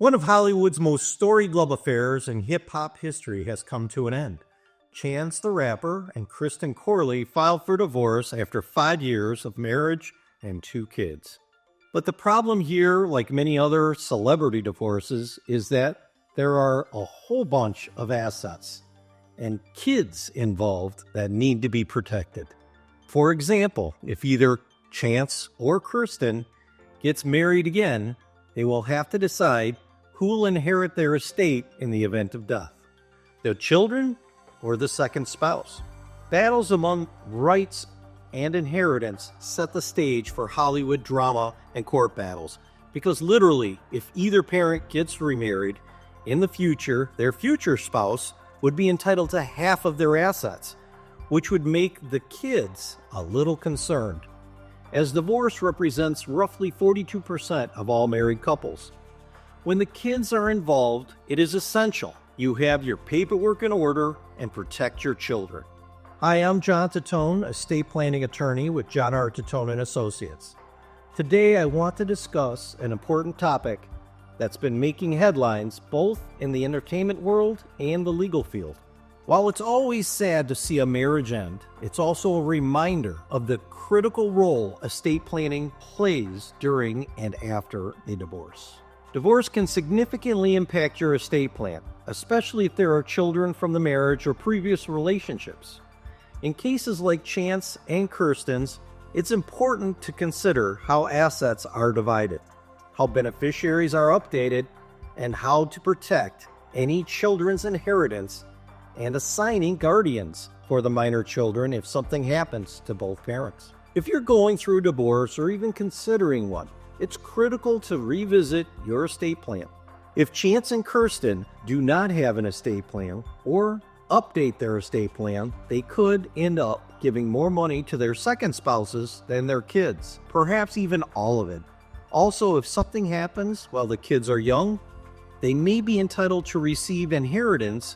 One of Hollywood's most storied love affairs in hip-hop history has come to an end. Chance the Rapper and Kristen Corley filed for divorce after 5 years of marriage and 2 kids. But the problem here, like many other celebrity divorces, is that there are a whole bunch of assets and kids involved that need to be protected. For example, if either Chance or Kristen gets married again, they will have to decide who will inherit their estate in the event of death, the children or the second spouse. Battles among rights and inheritance set the stage for Hollywood drama and court battles, because literally, if either parent gets remarried, in the future, their future spouse would be entitled to half of their assets, which would make the kids a little concerned, as divorce represents roughly 42% of all married couples. When the kids are involved, it is essential you have your paperwork in order and protect your children. Hi, I'm John Tatone, estate planning attorney with John R. Tatone and Associates. Today, I want to discuss an important topic that's been making headlines both in the entertainment world and the legal field. While it's always sad to see a marriage end, it's also a reminder of the critical role estate planning plays during and after a divorce. Divorce can significantly impact your estate plan, especially if there are children from the marriage or previous relationships. In cases like Chance and Kirsten's, it's important to consider how assets are divided, how beneficiaries are updated, and how to protect any children's inheritance and assigning guardians for the minor children if something happens to both parents. If you're going through a divorce or even considering one, it's critical to revisit your estate plan. If Chance and Kirsten do not have an estate plan or update their estate plan, they could end up giving more money to their second spouses than their kids, perhaps even all of it. Also, if something happens while the kids are young, they may be entitled to receive inheritance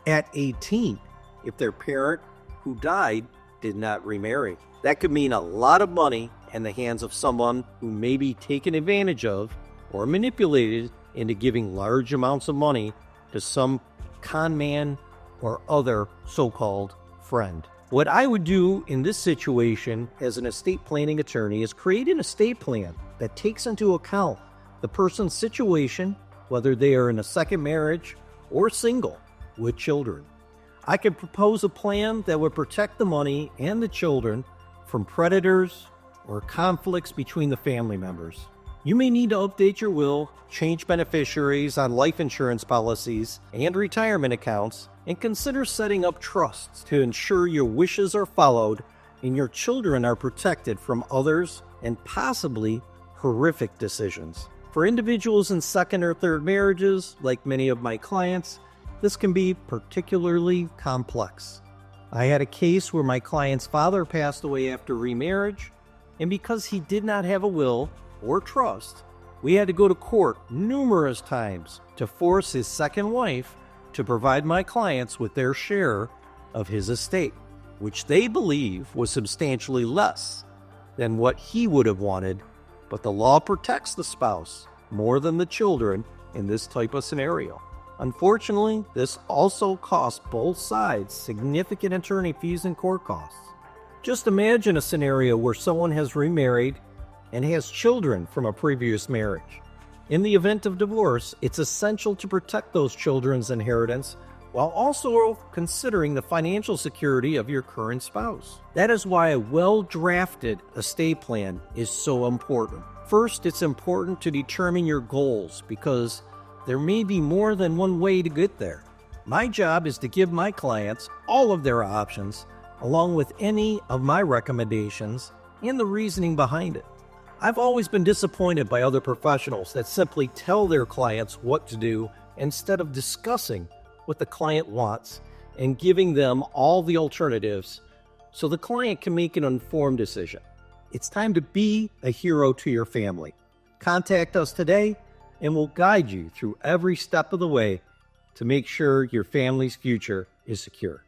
at 18 if their parent who died did not remarry. That could mean a lot of money in the hands of someone who may be taken advantage of or manipulated into giving large amounts of money to some con man or other so-called friend. What I would do in this situation as an estate planning attorney is create an estate plan that takes into account the person's situation, whether they are in a second marriage or single with children. I could propose a plan that would protect the money and the children from predators or conflicts between the family members. You may need to update your will, change beneficiaries on life insurance policies and retirement accounts, and consider setting up trusts to ensure your wishes are followed and your children are protected from others and possibly horrific decisions. For individuals in second or third marriages, like many of my clients, this can be particularly complex. I had a case where my client's father passed away after remarriage, and because he did not have a will or trust, we had to go to court numerous times to force his second wife to provide my clients with their share of his estate, which they believe was substantially less than what he would have wanted, but the law protects the spouse more than the children in this type of scenario. Unfortunately, this also costs both sides significant attorney fees and court costs. Just imagine a scenario where someone has remarried and has children from a previous marriage. In the event of divorce, it's essential to protect those children's inheritance while also considering the financial security of your current spouse. That is why a well-drafted estate plan is so important. First, it's important to determine your goals because there may be more than one way to get there. My job is to give my clients all of their options, along with any of my recommendations and the reasoning behind it. I've always been disappointed by other professionals that simply tell their clients what to do instead of discussing what the client wants and giving them all the alternatives so the client can make an informed decision. It's time to be a hero to your family. Contact us today and we'll guide you through every step of the way to make sure your family's future is secure.